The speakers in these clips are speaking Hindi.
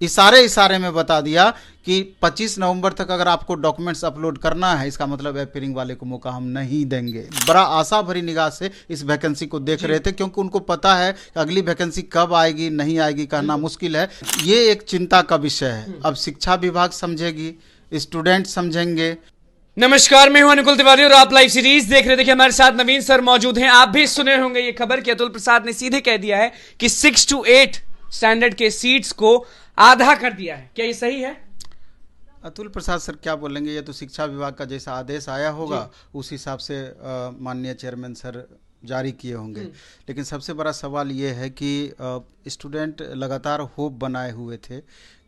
इशारे इशारे में बता दिया कि 25 नवंबर तक अगर आपको डॉक्यूमेंट्स अपलोड करना है, इसका मतलब एपियरिंग वाले को मौका हम नहीं देंगे। बड़ा आशा भरी निगाह से इस वैकेंसी को देख रहे थे, क्योंकि उनको पता है कि अगली वैकेंसी कब आएगी नहीं आएगी कहना मुश्किल है। ये एक चिंता का विषय है। अब शिक्षा विभाग समझेगी, स्टूडेंट समझेंगे। नमस्कार, मैं हूं अनुकुल तिवारी और आप लाइव सीरीज देख रहे थे कि हमारे साथ नवीन सर मौजूद हैं। आप भी सुने होंगे ये खबर कि अतुल प्रसाद ने सीधे कह दिया है कि 6 to 8 स्टैंडर्ड के सीट्स को आधा कर दिया है। क्या ये सही है? अतुल प्रसाद सर क्या बोलेंगे, ये तो शिक्षा विभाग का जैसा आदेश आया होगा उस हिसाब से माननीय चेयरमैन सर जारी किए होंगे। लेकिन सबसे बड़ा सवाल ये है कि स्टूडेंट लगातार होप बनाए हुए थे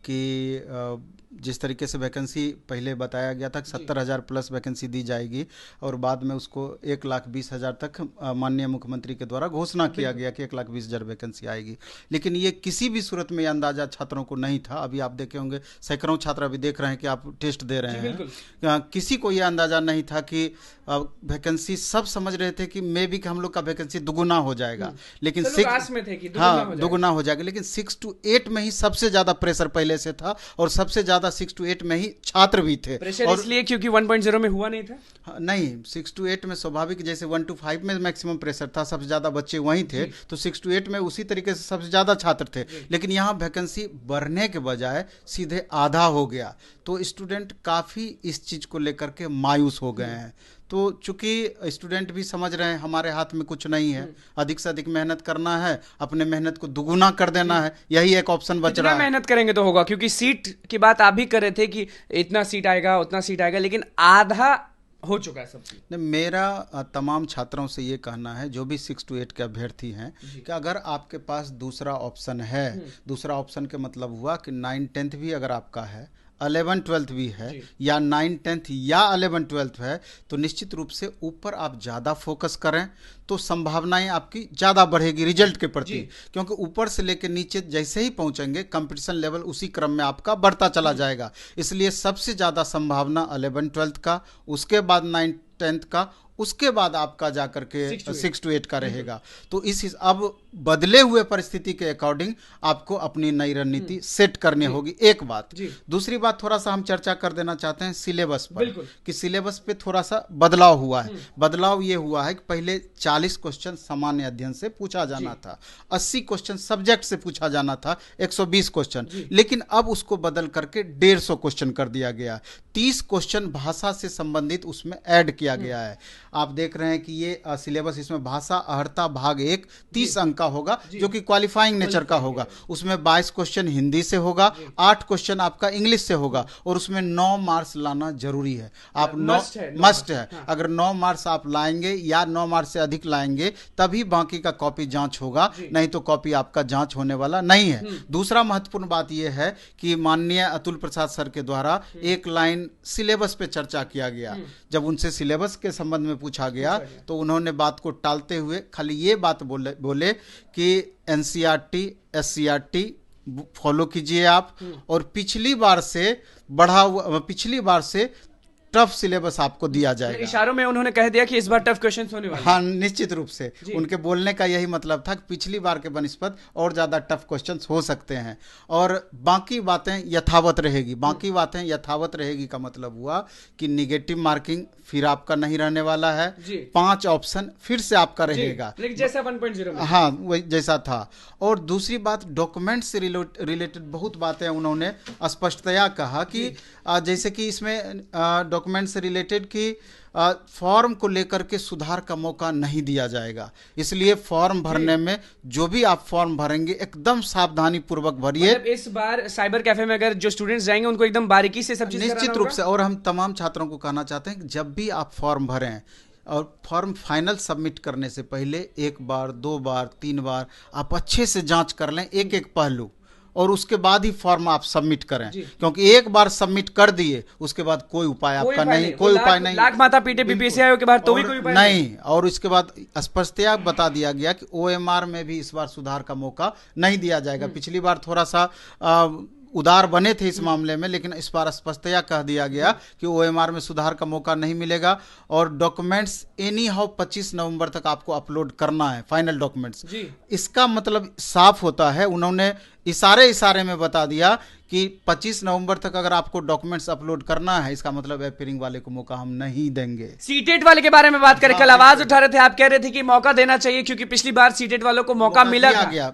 कि जिस तरीके से वैकेंसी पहले बताया गया था 70,000 प्लस वैकेंसी दी जाएगी और बाद में उसको 1,20,000 तक माननीय मुख्यमंत्री के द्वारा घोषणा किया गया कि 1,20,000 वैकेंसी आएगी। लेकिन ये किसी भी सूरत में अंदाजा छात्रों को नहीं था। अभी आप देखे होंगे सैकड़ों छात्र अभी देख रहे हैं कि आप टेस्ट दे रहे हैं। किसी को यह अंदाजा नहीं था कि वैकेंसी, सब समझ रहे थे कि मे बी हम लोग का वैकेंसी दुगुना हो जाएगा, लेकिन दुगुना हो जाएगा। लेकिन 6 to 8 में ही सबसे ज्यादा प्रेशर पहले से था और सबसे ज्यादा 6 to 8 में ही छात्र भी थे। प्रेशर और इसलिए क्योंकि 1.0 में हुआ नहीं था। नहीं, 6 to 8 में स्वाभाविक, जैसे 1 to 5 में मैक्सिमम प्रेशर था, सबसे ज्यादा बच्चे वहीं थे, तो 6 to 8 में उसी तरीके से सबसे ज्यादा छात्र थे। लेकिन यहाँ वैकेंसी बढ़ने के बजाय सीधे आधा हो गया, तो स्टूडेंट काफी इस चीज को लेकर के मायूस हो गए हैं। तो चूंकि स्टूडेंट भी समझ रहे हैं हमारे हाथ में कुछ नहीं है, अधिक से अधिक मेहनत करना है, अपने मेहनत को दुगुना कर देना है, यही एक ऑप्शन बच रहा है। मेहनत करेंगे तो होगा, क्योंकि सीट की बात आप भी कर रहे थे कि इतना सीट आएगा उतना सीट आएगा, लेकिन आधा हो चुका है सब। मेरा तमाम छात्रों से ये कहना है जो भी 6 to 8 के अभ्यर्थी हैं कि अगर आपके पास दूसरा ऑप्शन है, दूसरा ऑप्शन के मतलब हुआ कि 9-10 भी अगर आपका है, 11-12 भी है, या 9-10 या 11-12 है, तो निश्चित रूप से ऊपर आप ज़्यादा फोकस करें तो संभावनाएं आपकी ज़्यादा बढ़ेगी रिजल्ट के प्रति। क्योंकि ऊपर से लेकर नीचे जैसे ही पहुंचेंगे कंपटीशन लेवल उसी क्रम में आपका बढ़ता चला जाएगा। इसलिए सबसे ज़्यादा संभावना 11-12 का, उसके बाद 9-10 का, उसके बाद आपका जाकर के 6 to 8 का रहेगा। तो अब बदले हुए परिस्थिति के अकॉर्डिंग आपको अपनी नई रणनीति सेट करनी होगी। एक बात। दूसरी बात, थोड़ा सा हम चर्चा कर देना चाहते हैं सिलेबस पर, कि सिलेबस पे थोड़ा सा बदलाव हुआ है। बदलाव ये हुआ है कि पहले 40 क्वेश्चन सामान्य अध्ययन से पूछा जाना था, 80 क्वेश्चन सब्जेक्ट से पूछा जाना था, 120 क्वेश्चन, लेकिन अब उसको बदल करके 150 क्वेश्चन कर दिया गया। 30 क्वेश्चन भाषा से संबंधित उसमें ऐड किया गया है। आप देख रहे हैं कि ये सिलेबस, इसमें भाषा अहर्ता भाग 1 30 अंक का होगा, जो कि क्वालिफाइंग नेचर का होगा। उसमें 22 क्वेश्चन हिंदी से होगा, 8 क्वेश्चन आपका इंग्लिश से होगा, और उसमें 9 मार्क्स लाना जरूरी है। आप मस्ट है। अगर 9 मार्क्स आप लाएंगे या 9 मार्क्स से अधिक लाएंगे तभी बाकी का कॉपी जांच होगा, नहीं तो कॉपी आपका जांच होने वाला नहीं है। दूसरा महत्वपूर्ण बात यह है कि माननीय अतुल प्रसाद सर के द्वारा एक लाइन सिलेबस पे चर्चा किया गया। जब उनसे सिलेबस के संबंध में पूछा गया तो उन्होंने बात को टालते हुए खाली ये बात बोले कि एनसीईआरटी एससीईआरटी फॉलो कीजिए आप, और पिछली बार से टफ सिलेबस आपको दिया जाएगा। इशारों में उन्होंने कह दिया कि इस बार टफ क्वेश्चंस होने वाले हैं। हाँ, निश्चित रूप से उनके बोलने का यही मतलब था कि पिछली बार के बनिस्पत और ज्यादा टफ क्वेश्चंस हो सकते हैं, और बाकी बातें यथावत रहेगी। बाकी बातें यथावत रहेगी का मतलब हुआ कि निगेटिव मार्किंग फिर आपका नहीं रहने वाला है, 5 ऑप्शन फिर से आपका रहेगा, जैसा 1.0 में। हाँ, वही जैसा था। और दूसरी बात, डॉक्यूमेंट से रिलेटेड बहुत बातें उन्होंने स्पष्टतया कहा कि जैसे कि इसमें डॉक्यूमेंट से रिलेटेड की फॉर्म को लेकर के सुधार का मौका नहीं दिया जाएगा। इसलिए फॉर्म भरने में जो भी आप फॉर्म भरेंगे एकदम सावधानी पूर्वक भरिए। मतलब इस बार साइबर कैफे में अगर जो स्टूडेंट्स जाएंगे उनको एकदम बारीकी से सब चीज निश्चित रूप से। और हम तमाम छात्रों को कहना चाहते हैं कि जब भी आप फॉर्म भरें और फॉर्म फाइनल सबमिट करने से पहले 1 बार 2 बार 3 बार आप अच्छे से जांच कर लें, एक एक पहलू, और उसके बाद ही फॉर्म आप सबमिट करें। क्योंकि एक बार सबमिट कर दिए उसके बाद कोई उपाय आपका नहीं, कोई उपाय नहीं। लाख माता पीटे बीपीएससी आयोग के बाद तो भी कोई उपाय नहीं। और इसके बाद स्पष्टतया बता दिया गया कि ओएमआर में भी इस बार सुधार का मौका नहीं दिया जाएगा। पिछली बार थोड़ा सा उदार बने थे इस मामले में, लेकिन इस बार स्पष्टतया कह दिया गया कि ओएमआर में सुधार का मौका नहीं मिलेगा और डॉक्यूमेंट्स एनी हाउ 25 नवंबर तक आपको अपलोड करना है, फाइनल डॉक्यूमेंट्स। इसका मतलब साफ होता है, उन्होंने इशारे में बता दिया कि 25 नवंबर तक अगर आपको डॉक्यूमेंट्स अपलोड करना है, इसका मतलब अपेयरिंग वाले को मौका हम नहीं देंगे। सीटेट वाले के बारे में बात करें, कल आवाज उठा रहे थे, आप कह रहे थे कि मौका देना चाहिए क्योंकि पिछली बार सीटेट वालों को मौका मिला गया।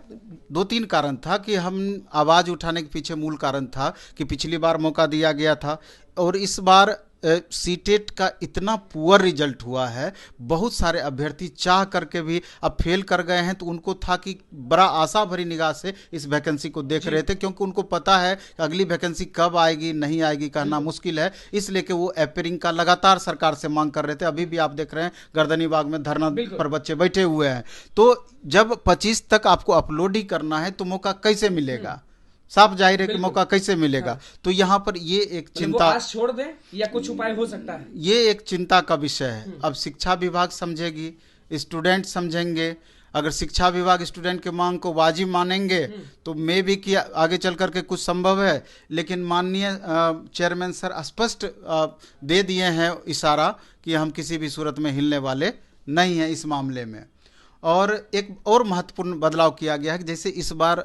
2-3 कारण था कि हम आवाज उठाने के पीछे मूल कारण था कि पिछली बार मौका दिया गया था और इस बार सीटेट का इतना पुअर रिजल्ट हुआ है, बहुत सारे अभ्यर्थी चाह करके भी अब फेल कर गए हैं, तो उनको था कि बड़ा आशा भरी निगाह से इस वैकेंसी को देख रहे थे, क्योंकि उनको पता है कि अगली वैकेंसी कब आएगी नहीं आएगी कहना मुश्किल है, इसलिए कि वो अपेयरिंग का लगातार सरकार से मांग कर रहे थे। अभी भी आप देख रहे हैं गर्दनी बाग में धरना पर बच्चे बैठे हुए हैं। तो जब 25 तक आपको अपलोड ही करना है तो मौका कैसे मिलेगा? साफ जाहिर है कि मौका कैसे मिलेगा। तो यहाँ पर ये एक चिंता, वो आस छोड़ दे या कुछ उपाय हो सकता है, ये एक चिंता का विषय है। अब शिक्षा विभाग समझेगी, स्टूडेंट समझेंगे। अगर शिक्षा विभाग स्टूडेंट के मांग को वाजिब मानेंगे तो मे भी कि आगे चल करके कुछ संभव है, लेकिन माननीय चेयरमैन सर स्पष्ट दे दिए हैं इशारा कि हम किसी भी सूरत में हिलने वाले नहीं हैं इस मामले में। और एक और महत्वपूर्ण बदलाव किया गया है कि जैसे इस बार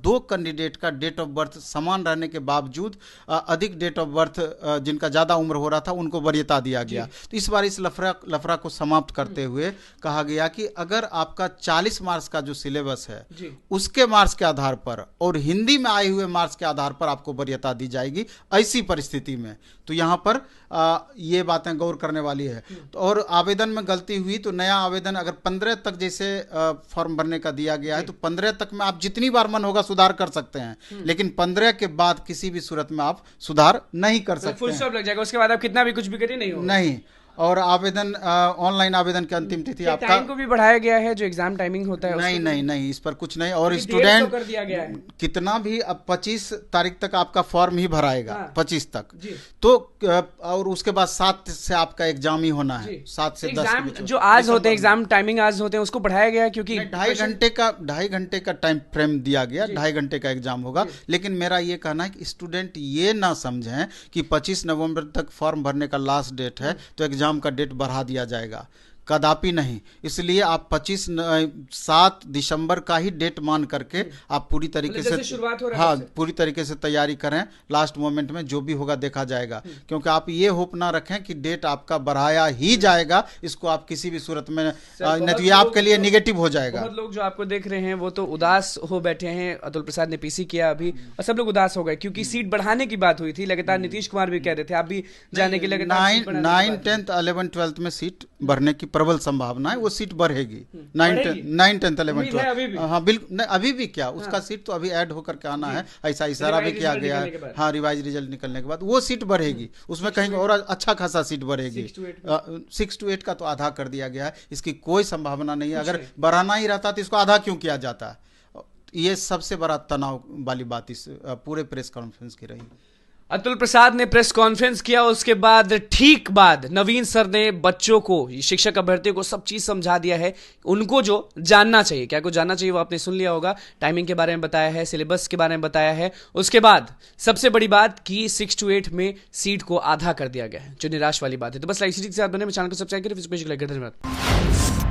2 कैंडिडेट का डेट ऑफ बर्थ समान रहने के बावजूद अधिक डेट ऑफ बर्थ जिनका ज़्यादा उम्र हो रहा था उनको वरीयता दिया गया। तो इस बार इस लफड़ा को समाप्त करते हुए कहा गया कि अगर आपका 40 मार्क्स का जो सिलेबस है उसके मार्क्स के आधार पर और हिंदी में आए हुए मार्क्स के आधार पर आपको वरीयता दी जाएगी। ऐसी परिस्थिति में तो यहाँ पर ये बातें गौर करने वाली है। तो और आवेदन में गलती हुई तो नया आवेदन अगर 15 तक जैसे फॉर्म भरने का दिया गया है तो 15 तक में आप जितनी बार मन होगा सुधार कर सकते हैं, लेकिन 15 के बाद किसी भी सूरत में आप सुधार नहीं कर सकते। फुल स्टॉप लग जाएगा, उसके बाद आप कितना भी कुछ भी करिए नहीं होगा। नहीं। और आवेदन ऑनलाइन आवेदन की अंतिम तिथि आपका टाइम को भी बढ़ाया गया है, जो एग्जाम टाइमिंग होता है नहीं इस पर कुछ नहीं। और स्टूडेंट कर दिया गया है कितना भी अब 25 तारीख तक आपका फॉर्म ही भराएगा। 25 तक जी। तो और उसके बाद 7 से आपका एग्जाम ही होना है, 7 से 10 एग्जाम जो आज होते हैं, एग्जाम टाइमिंग आज होते हैं, उसको बढ़ाया गया क्योंकि 2.5 घंटे का टाइम फ्रेम दिया गया। 2.5 घंटे का एग्जाम होगा। लेकिन मेरा ये कहना है कि स्टूडेंट ये ना समझें कि 25 नवंबर तक फॉर्म भरने का लास्ट डेट है तो एग्जाम का डेट बढ़ा दिया जाएगा, कदापि नहीं। इसलिए आप 7 दिसंबर का ही डेट मान करके आप पूरी तरीके से शुरुआत हो रहा है, पूरी तरीके से तैयारी करें। लास्ट मोमेंट में जो भी होगा देखा जाएगा, क्योंकि आप ये होप ना रखें कि डेट आपका बढ़ाया ही जाएगा, इसको आप किसी भी सूरत में नहीं तो ये आपके लिए निगेटिव हो जाएगा। बहुत लोग जो आपको देख रहे हैं वो तो उदास हो बैठे हैं। अतुल प्रसाद ने पीसी किया अभी और सब लोग उदास हो गए क्योंकि सीट बढ़ाने की बात हुई थी। लगातार नीतीश कुमार भी कह रहे थे, आप भी जाने के लगातार 9, 10, 11, 12 में सीट बढ़ने की प्रबल संभावना है। वो सीट बढ़ेगी 9, 10, 11, 12। हाँ बिल्कुल, अभी भी क्या उसका सीट तो अभी ऐड होकर के आना है, ऐसा इशारा भी किया गया है। हाँ, रिवाइज रिजल्ट निकलने के बाद वो सीट बढ़ेगी, उसमें कहीं और अच्छा खासा सीट बढ़ेगी। 6 to 8 का तो आधा कर दिया गया है, इसकी कोई संभावना नहीं है। अगर बढ़ाना ही रहता तो इसको आधा क्यों किया जाता? ये सबसे बड़ा तनाव वाली बात इस पूरे प्रेस कॉन्फ्रेंस की रही। अतुल प्रसाद ने प्रेस कॉन्फ्रेंस किया, उसके बाद ठीक बाद नवीन सर ने बच्चों को, शिक्षक अभ्यर्थियों को सब चीज समझा दिया है। उनको जो जानना चाहिए, क्या कुछ जानना चाहिए वो आपने सुन लिया होगा। टाइमिंग के बारे में बताया है, सिलेबस के बारे में बताया है। उसके बाद सबसे बड़ी बात कि 6 to 8 में सीट को आधा कर दिया गया है, जो निराश वाली बात है। तो बस लाइव सीरीज के साथ बने, चैनल को सब्सक्राइब करें, धन्यवाद।